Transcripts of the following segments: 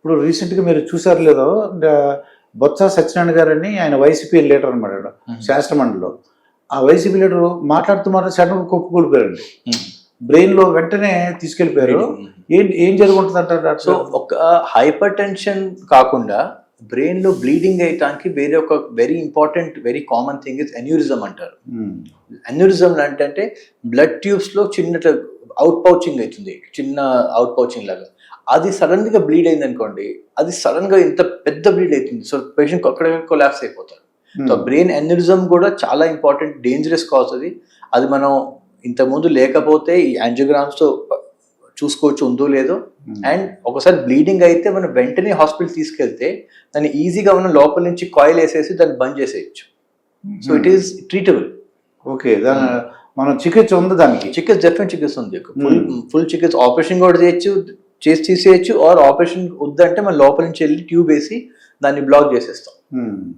ఇప్పుడు రీసెంట్గా మీరు చూసారు లేదో బొత్స సత్యనారాయణ గారని ఆయన వైసీపీ లీడర్ అనమాట శాసనమండలిలో. ఆ వైసీపీ లీడర్ మాట్లాడుతూ సడన్గా కొప్పుకూలిపోయారండి. బ్రెయిన్లో వెంటనే తీసుకెళ్ళిపోయారు. ఏం జరుగుతుంది అంటారు డాక్టర్? సో ఒక హైపర్ టెన్షన్ కాకుండా బ్రెయిన్ లో బ్లీడింగ్ అయ్యటానికి వేరే ఒక very important very common thing is aneurysm అంటారు. ఎన్యూరిజం అంటే బ్లడ్ ట్యూబ్స్ లో చిన్న అవుట్ పౌచింగ్ అవుతుంది, చిన్న అవుట్ పౌచింగ్ లాగా. అది సడన్ గా బ్లీడ్ అయింది అనుకోండి, అది సడన్ గా ఇంత పెద్ద బ్లీడ్ అవుతుంది. సో పేషెంట్ అక్కడ కొలాప్స్ అయిపోతారు. సో బ్రెయిన్ ఎన్యూరిజం కూడా చాలా ఇంపార్టెంట్, డేంజరస్ కాజ్ అది. అది మనం ఇంతకుముందు లేకపోతే ఈ యాంజియోగ్రామ్స్ తో చూసుకోవచ్చు ఉందో లేదో. అండ్ ఒకసారి బ్లీడింగ్ అయితే మనం వెంటనే హాస్పిటల్ తీసుకెళ్తే దాన్ని ఈజీగా మనం లోపల నుంచి కాయిల్ వేసేసి దాన్ని బంద్ చేసేయచ్చు. So it is treatable. Okay, మనం చికిత్స ఉంది, దానికి చికిత్స డెఫినెట్ చికిత్స ఉంది. ఫుల్ చికిత్స, ఆపరేషన్ కూడా చేయొచ్చు, చేసి తీసేయచ్చు. ఆర్ ఆపరేషన్ వద్దంటే మనం లోపల నుంచి వెళ్ళి ట్యూబ్ వేసి దాన్ని బ్లాక్ చేసేస్తాం.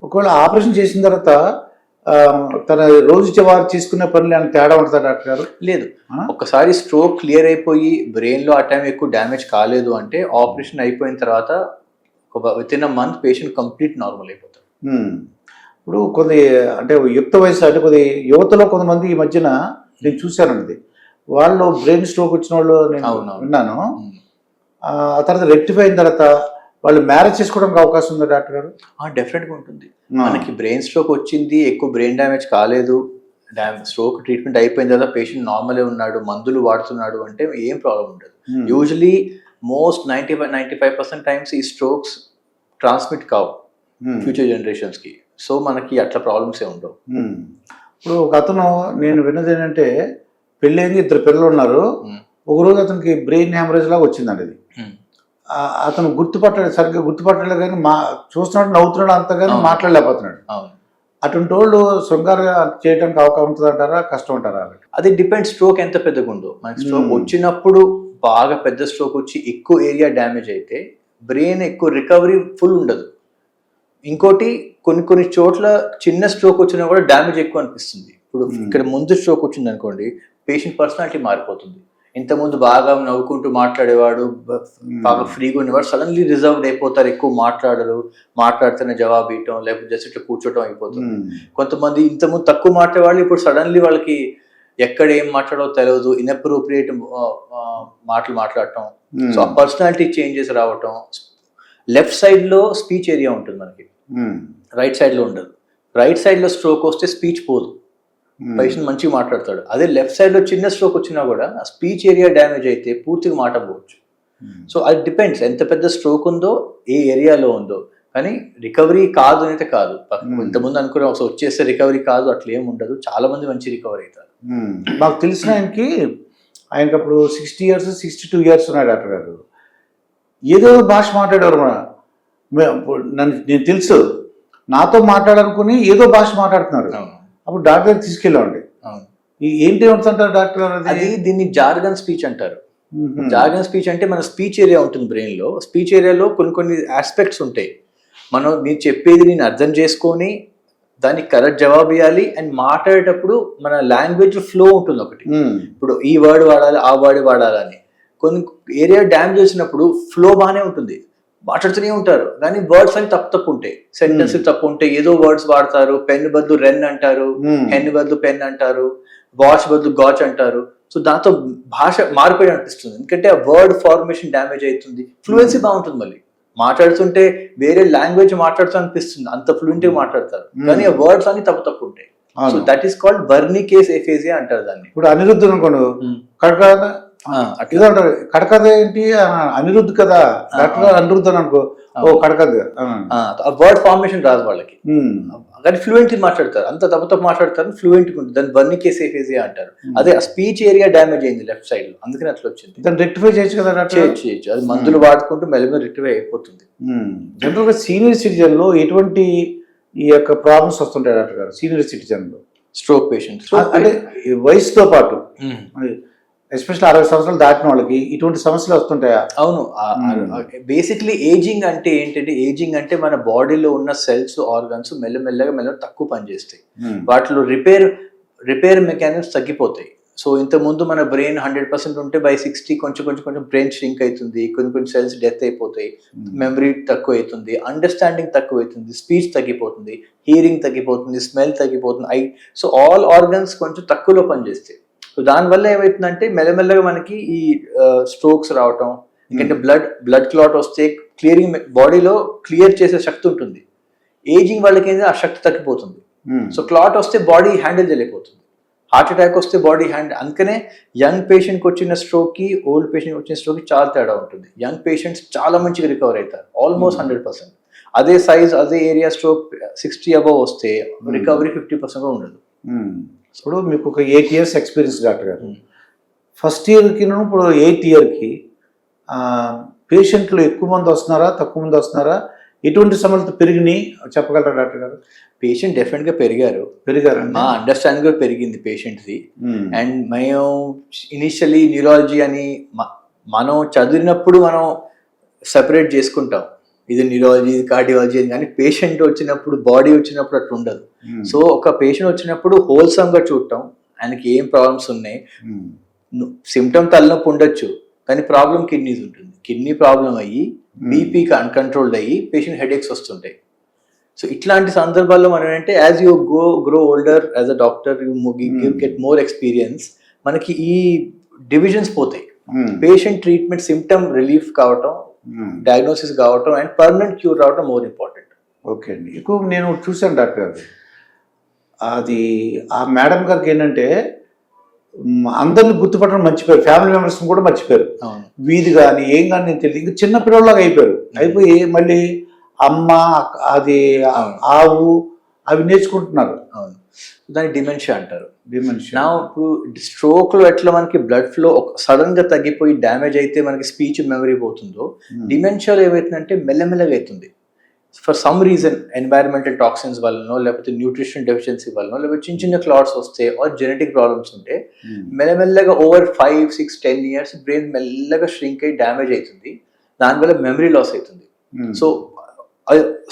ఒకవేళ ఆపరేషన్ చేసిన తర్వాత తన రోజు వారు తీసుకునే పనులు ఏమైనా తేడా ఉంటుందా డాక్టర్ గారు? లేదు, ఒకసారి స్ట్రోక్ క్లియర్ అయిపోయి బ్రెయిన్ లో ఆ టైం ఎక్కువ డ్యామేజ్ కాలేదు అంటే ఆపరేషన్ అయిపోయిన తర్వాత with in a month patient complete normal అయిపోతారు. ఇప్పుడు కొన్ని అంటే యుక్త వయసు అంటే కొద్ది యువతలో కొంతమంది ఈ మధ్యన నేను చూశానండి, వాళ్ళు బ్రెయిన్ స్ట్రోక్ వచ్చిన వాళ్ళు నేను విన్నాను. ఆ తర్వాత రెక్టిఫై అయిన తర్వాత వాళ్ళు మ్యారేజ్ చేసుకోవడానికి అవకాశం ఉందా డాక్టర్ గారు? డెఫినెట్గా ఉంటుంది. మనకి బ్రెయిన్ స్ట్రోక్ వచ్చింది, ఎక్కువ బ్రెయిన్ డ్యామేజ్ కాలేదు, స్ట్రోక్ ట్రీట్మెంట్ అయిపోయిన తర్వాత పేషెంట్ నార్మలే ఉన్నాడు, మందులు వాడుతున్నాడు అంటే ఏం ప్రాబ్లం ఉండదు. యూజువలీ మోస్ట్ 95% టైమ్స్ ఈ స్ట్రోక్స్ ట్రాన్స్మిట్ కావు ఫ్యూచర్ జనరేషన్స్ కి. సో మనకి అట్లా ప్రాబ్లమ్స్ ఏ ఉండవు. ఇప్పుడు ఒక అతను నేను విన్నది ఏంటంటే, పెళ్ళైంది, 2 పిల్లలు ఉన్నారు. ఒకరోజు అతనికి బ్రెయిన్ హ్యామరేజ్ లాగా వచ్చిందండి. అది అతను సరిగ్గా గుర్తుపట్టలేదు, కానీ చూస్తున్నాడు, నవ్వుతున్నాడు, అంతగాని మాట్లాడలేకపోతున్నాడు. అటువంటి వాళ్ళు శృంగారం చేయడానికి అవకాశం ఉంటుంది అంటారా, కష్టం అంటారా? అది డిపెండ్, స్ట్రోక్ ఎంత పెద్దగా ఉందో. మనకి స్ట్రోక్ వచ్చినప్పుడు బాగా పెద్ద స్ట్రోక్ వచ్చి ఎక్కువ ఏరియా డ్యామేజ్ అయితే బ్రెయిన్ ఎక్కువ రికవరీ ఫుల్ ఉండదు. ఇంకోటి కొన్ని చోట్ల చిన్న స్ట్రోక్ వచ్చినా కూడా డ్యామేజ్ ఎక్కువ అనిపిస్తుంది. ఇప్పుడు ఇక్కడ ముందు స్ట్రోక్ వచ్చింది అనుకోండి, పేషెంట్ పర్సనాలిటీ మారిపోతుంది. ఇంతకుముందు బాగా నవ్వుకుంటూ మాట్లాడేవాడు, బాగా ఫ్రీగా ఉండేవాడు, సడన్లీ రిజర్వ్డ్ అయిపోతారు, ఎక్కువ మాట్లాడరు, మాట్లాడితేనే జవాబు ఇవ్వటం, లేకపోతే జస్ట్ ఇట్లా కూర్చోటం అయిపోతుంది. కొంతమంది ఇంతకుముందు తక్కువ మాట్లాడేవాళ్ళు ఇప్పుడు సడన్లీ వాళ్ళకి ఎక్కడ ఏం మాట్లాడో తెలియదు, ఇన్అప్రోప్రియేట్ మాటలు మాట్లాడటం. సో ఆ పర్సనాలిటీ చేంజెస్ రావటం. లెఫ్ట్ సైడ్ లో స్పీచ్ ఏరియా ఉంటుంది మనకి, రైట్ సైడ్ లో ఉండదు. రైట్ సైడ్ లో స్ట్రోక్ వస్తే స్పీచ్ పోదు, పేషెంట్ మంచిగా మాట్లాడతాడు. అదే లెఫ్ట్ సైడ్ లో చిన్న స్ట్రోక్ వచ్చినా కూడా ఆ స్పీచ్ ఏరియా డ్యామేజ్ అయితే పూర్తిగా మాట్లాడవచ్చు. సో అది డిపెండ్స్ ఎంత పెద్ద స్ట్రోక్ ఉందో, ఏ ఏరియాలో ఉందో. కానీ రికవరీ కాదు అయితే కాదు. ఇంతకుముందు అనుకునే ఒకసారి వచ్చేస్తే రికవరీ కాదు, అట్లా ఏమి ఉండదు. చాలా మంది మంచి రికవరీ అవుతారు. నాకు తెలిసిన ఆయనకి అప్పుడు 60 years 62 years ఉన్నాయి డాక్టర్ గారు. ఏదో భాష మాట్లాడేవారు. నేను తెలుసు, నాతో మాట్లాడాలనుకుని ఏదో భాష మాట్లాడుతున్నారు. అప్పుడు డాక్టర్ గారు తీసుకెళ్ళామండి. ఏంటి ఏమంటారు డాక్టర్ గారు? అది దీన్ని జార్గన్ స్పీచ్ అంటారు. జార్గన్ స్పీచ్ అంటే మన స్పీచ్ ఏరియా ఉంటుంది బ్రెయిన్ లో. స్పీచ్ ఏరియాలో కొన్ని ఆస్పెక్ట్స్ ఉంటాయి. మీరు చెప్పేది నేను అర్థం చేసుకొని దానికి కరెక్ట్ జవాబు ఇవ్వాలి. అండ్ మాట్లాడేటప్పుడు మన లాంగ్వేజ్ ఫ్లో ఉంటుంది ఒకటి. ఇప్పుడు ఈ వర్డ్ వాడాలి, ఆ వర్డ్ వాడాలని. కొన్ని ఏరియా డ్యామేజ్ చేసినప్పుడు ఫ్లో బాగానే ఉంటుంది, మాట్లాడుతూనే ఉంటారు, కానీ వర్డ్స్ అని తప్పు ఉంటాయి, సెంటెన్స్ తప్పు ఉంటాయి. ఏదో వర్డ్స్ వాడతారు, పెన్ బదులు రెన్ అంటారు, హెన్ బదులు పెన్ అంటారు, వాచ్ బదులు గాచ్ అంటారు. సో దాంతో భాష మారిపోయి అనిపిస్తుంది, ఎందుకంటే ఆ వర్డ్ ఫార్మేషన్ డ్యామేజ్ అవుతుంది. ఫ్లూయెన్సీ బాగుంటుంది, మళ్ళీ మాట్లాడుతుంటే వేరే లాంగ్వేజ్ మాట్లాడుతూ అనిపిస్తుంది, అంత ఫ్లూయెంట్ గా మాట్లాడతారు, కానీ ఆ వర్డ్స్ అన్ని తప్పు ఉంటాయి. సో దట్ ఈస్ కాల్డ్ వర్నికేస్ ఎఫేజియా అంటారు దాన్ని. ఇప్పుడు అనిరుద్ధ్ అనుకోండి, కడకథ ఏంటి అనిరుద్ధ్ కదా, డాక్టర్ గారు అనిరుద్ధ్ అని అనుకో, ఓ కడకథ. వర్డ్ ఫార్మేషన్ రాదు వాళ్ళకి, కానీ ఫ్లూయెంట్ మాట్లాడతారు, అంత తప్పు మాట్లాడతారు, ఫ్లూయెంట్ ఉంటుంది. దాన్ని వర్నికేస్ ఎఫేజియా అంటారు. అదే ఆ స్పీచ్ ఏరియా డ్యామేజ్ అయింది లెఫ్ట్ సైడ్ లో, అందుకని అట్లా వచ్చింది. దాన్ని రెక్టిఫై చేయొచ్చు కదా? చేయొచ్చు, అది మందులు వాడుకుంటూ మెల్లమెల్ల రెక్టిఫై అయిపోతుంది. జనరల్ గా సీనియర్ సిటిజన్ లో ఎటువంటి ఈ యొక్క ప్రాబ్లమ్స్ వస్తుంటాయి డాక్టర్ గారు? సీనియర్ సిటిజన్ లో స్ట్రోక్ పేషెంట్స్ అంటే వయసుతో పాటు, ఎస్పెషల్లీ 60 సంవత్సరాలు దాటిన వాళ్ళకి ఇటువంటి సమస్యలు వస్తుంటాయా? అవును. బేసిక్లీ ఏజింగ్ అంటే ఏంటంటే, ఏజింగ్ అంటే మన బాడీలో ఉన్న సెల్స్, ఆర్గన్స్ మెల్లమెల్లగా తక్కువ పనిచేస్తాయి. వాటిలో రిపేర్ మెకానిజమ్స్ తగ్గిపోతాయి. సో ఇంతకుముందు మన బ్రెయిన్ 100% ఉంటే బై 60 కొంచెం బ్రెయిన్ ష్రింక్ అవుతుంది, కొన్ని సెల్స్ డెత్ అయిపోతాయి, మెమరీ తక్కువ అవుతుంది, అండర్స్టాండింగ్ తక్కువ అవుతుంది, స్పీచ్ తగ్గిపోతుంది, హీరింగ్ తగ్గిపోతుంది, స్మెల్ తగ్గిపోతుంది, సో ఆల్ ఆర్గన్స్ కొంచెం తక్కువలో పనిచేస్తాయి. సో దానివల్ల ఏమవుతుందంటే మెల్లమెల్లగా మనకి ఈ స్ట్రోక్స్ రావటం, ఎందుకంటే బ్లడ్ క్లాట్ వస్తే క్లియరింగ్ బాడీలో క్లియర్ చేసే శక్తి ఉంటుంది. ఏజింగ్ వాళ్ళకి ఏంటంటే ఆ శక్తి తగ్గిపోతుంది. సో క్లాట్ వస్తే బాడీ హ్యాండిల్ చేయలేకపోతుంది. హార్ట్ అటాక్ వస్తే బాడీ అందుకనే యంగ్ పేషెంట్కి వచ్చిన స్ట్రోక్కి ఓల్డ్ పేషెంట్కి వచ్చిన స్ట్రోక్కి చాలా తేడా ఉంటుంది. యంగ్ పేషెంట్స్ చాలా మంచిగా రికవర్ అవుతారు, ఆల్మోస్ట్ 100%. అదే సైజ్ అదే ఏరియా స్ట్రోక్ 60 అబవ్ వస్తే రికవరీ 50% కూడా ఉండదు. ఇప్పుడు మీకు ఒక 8 years ఎక్స్పీరియన్స్ డాక్టర్ గారు, ఫస్ట్ ఇయర్కి ఇప్పుడు 8th yearకి పేషెంట్లు ఎక్కువ మంది వస్తున్నారా తక్కువ మంది వస్తున్నారా, ఎటువంటి సమస్యలతో పెరిగినాయి చెప్పగలరా డాక్టర్ గారు? పేషెంట్ డెఫినెట్గా పెరిగారు. మా అండర్స్టాండింగ్ కూడా పెరిగింది పేషెంట్ది. అండ్ మేము ఇనిషియలీ న్యూరాలజీ అని మనం చదివినప్పుడు మనం సెపరేట్ చేసుకుంటాం, ఇది న్యూరాలజీ, ఇది కార్డియాలజీ అని. కానీ పేషెంట్ వచ్చినప్పుడు, బాడీ వచ్చినప్పుడు అట్లా ఉండదు. సో ఒక పేషెంట్ వచ్చినప్పుడు హోల్సమ్గా చూడటం, ఆయనకి ఏం ప్రాబ్లమ్స్ ఉన్నాయి. సిమ్టమ్ తలనొప్పి ఉండొచ్చు, కానీ ప్రాబ్లం కిడ్నీస్ ఉంటుంది. కిడ్నీ ప్రాబ్లం అయ్యి బీపీకి అన్కంట్రోల్డ్ అయ్యి పేషెంట్ హెడేక్స్ వస్తుంటాయి. సో ఇట్లాంటి సందర్భాల్లో మనం ఏంటంటే as you grow older as a doctor you get more experience, మనకి ఈ డివిజన్స్ పోతాయి. పేషెంట్ ట్రీట్మెంట్ సిమ్టమ్ రిలీఫ్ కావటం, డయాగ్నోసిస్ కావటం అండ్ పర్మనెంట్ క్యూర్ రావటం మోర్ ఇంపార్టెంట్. ఓకే అండి. ఎక్కువ నేను చూశాను డాక్టర్ గారు, అది ఆ మేడం గారికి ఏంటంటే అందరిని గుర్తుపట్టడం మర్చిపోయారు, ఫ్యామిలీ మెంబర్స్ కూడా మర్చిపోయారు. వీధి కానీ ఏం కానీ నేను తెలియదు, ఇంకా చిన్న పిల్లలాగా అయిపోయారు. అయిపోయి మళ్ళీ అమ్మ, అది ఆవు అవి నేర్చుకుంటున్నారు. అవును, దాన్ని డిమెన్షియా అంటారు. డిమెన్షియా. ఇప్పుడు స్ట్రోక్ లో ఎట్లా మనకి బ్లడ్ ఫ్లో సడన్ గా తగ్గిపోయి డ్యామేజ్ అయితే మనకి స్పీచ్ మెమరీ పోతుందో, డిమెన్షియాలో ఏమవుతుందంటే మెల్లమెల్లగా అవుతుంది. For some reason environmental toxins వల్లనో, లేకపోతే న్యూట్రిషన్ డెఫిషియన్సీ వల్లనో, లేకపోతే చిన్న క్లాట్స్ వస్తే ఆర్ జెనెటిక్ ప్రాబ్లమ్స్ ఉంటే మెల్లమెల్లగా ఓవర్ 5, 6, 10 years బ్రెయిన్ మెల్లగా ష్రింక్ అయ్యి డ్యామేజ్ అవుతుంది. దానివల్ల మెమరీ లాస్ అవుతుంది. సో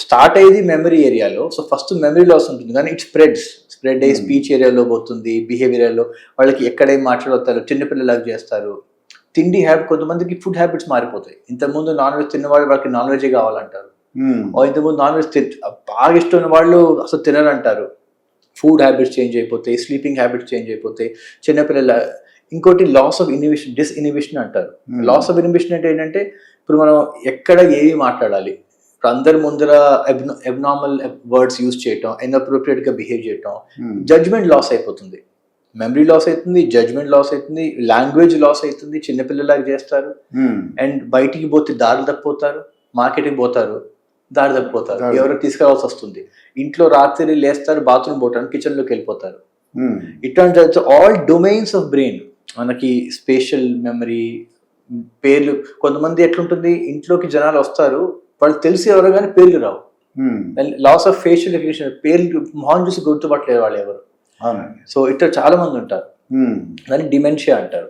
స్టార్ట్ అయ్యేది మెమరీ ఏరియాలో. సో ఫస్ట్ మెమరీ లాస్ ఉంటుంది, కానీ ఇట్ స్ప్రెడ్ అయ్యి స్పీచ్ ఏరియాలో పోతుంది, బిహేవియర్లో వాళ్ళకి ఎక్కడేం మాట్లాడతారు, చిన్నపిల్లలాగా చేస్తారు. తిండి కొంతమందికి ఫుడ్ హ్యాబిట్స్ మారిపోతాయి. ఇంతకుముందు నాన్ వెజ్ తిన్నవాళ్ళు వాళ్ళకి నాన్ వెజ్ కావాలంటారు, ఇంతకుముందు నాన్ వెజ్ బాగా ఇష్టమైన వాళ్ళు అసలు తినరంటారు. ఫుడ్ హ్యాబిట్స్ చేంజ్ అయిపోతాయి, స్లీపింగ్ హ్యాబిట్స్ చేంజ్ అయిపోతాయి చిన్నపిల్లల. ఇంకోటి లాస్ ఆఫ్ ఇన్హిబిషన్, డిస్ఇన్హిబిషన్ అంటారు. లాస్ ఆఫ్ ఇన్హిబిషన్ అంటే ఏంటంటే ఇప్పుడు మనం ఎక్కడ ఏవి మాట్లాడాలి, ఇప్పుడు అందరి ముందర అబ్నార్మల్ వర్డ్స్ యూజ్ చేయటం, ఇన్అప్రోప్రియేట్ గా బిహేవ్ చేయటం, జడ్జ్మెంట్ లాస్ అయిపోతుంది, మెమరీ లాస్ అవుతుంది, జడ్జ్మెంట్ లాస్ అవుతుంది, లాంగ్వేజ్ లాస్ అవుతుంది, చిన్నపిల్లలాగా చేస్తారు. అండ్ బయటికి పోతే దారి తప్పిపోతారు, మార్కెట్కి పోతారు, దారి తప్పిపోతారు, ఎవరో తీసుకురావాల్సి వస్తుంది. ఇంట్లో రాత్రి లేస్తారు, బాత్రూమ్ పోవటానికి కిచెన్ లోకి వెళ్ళిపోతారు. ఇట్లాంటి ఆల్ డొమైన్స్ ఆఫ్ బ్రెయిన్. మనకి స్పేషల్ మెమరీ, పేర్లు, కొంతమంది ఎట్లుంటుంది, ఇంట్లోకి జనాలు వస్తారు, వాళ్ళు తెలిసి ఎవరు కానీ పేర్లు రావు. లాస్ ఆఫ్ ఫేషియల్ రికగ్నిషన్, పేర్లు మొహం చూసి గుర్తుపట్టలేరు వాళ్ళు ఎవరు. సో ఇట్లా చాలా మంది ఉంటారు, దాన్ని డిమెన్షియా అంటారు.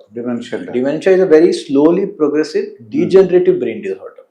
Dementia is a very slowly progressive degenerative brain disorder.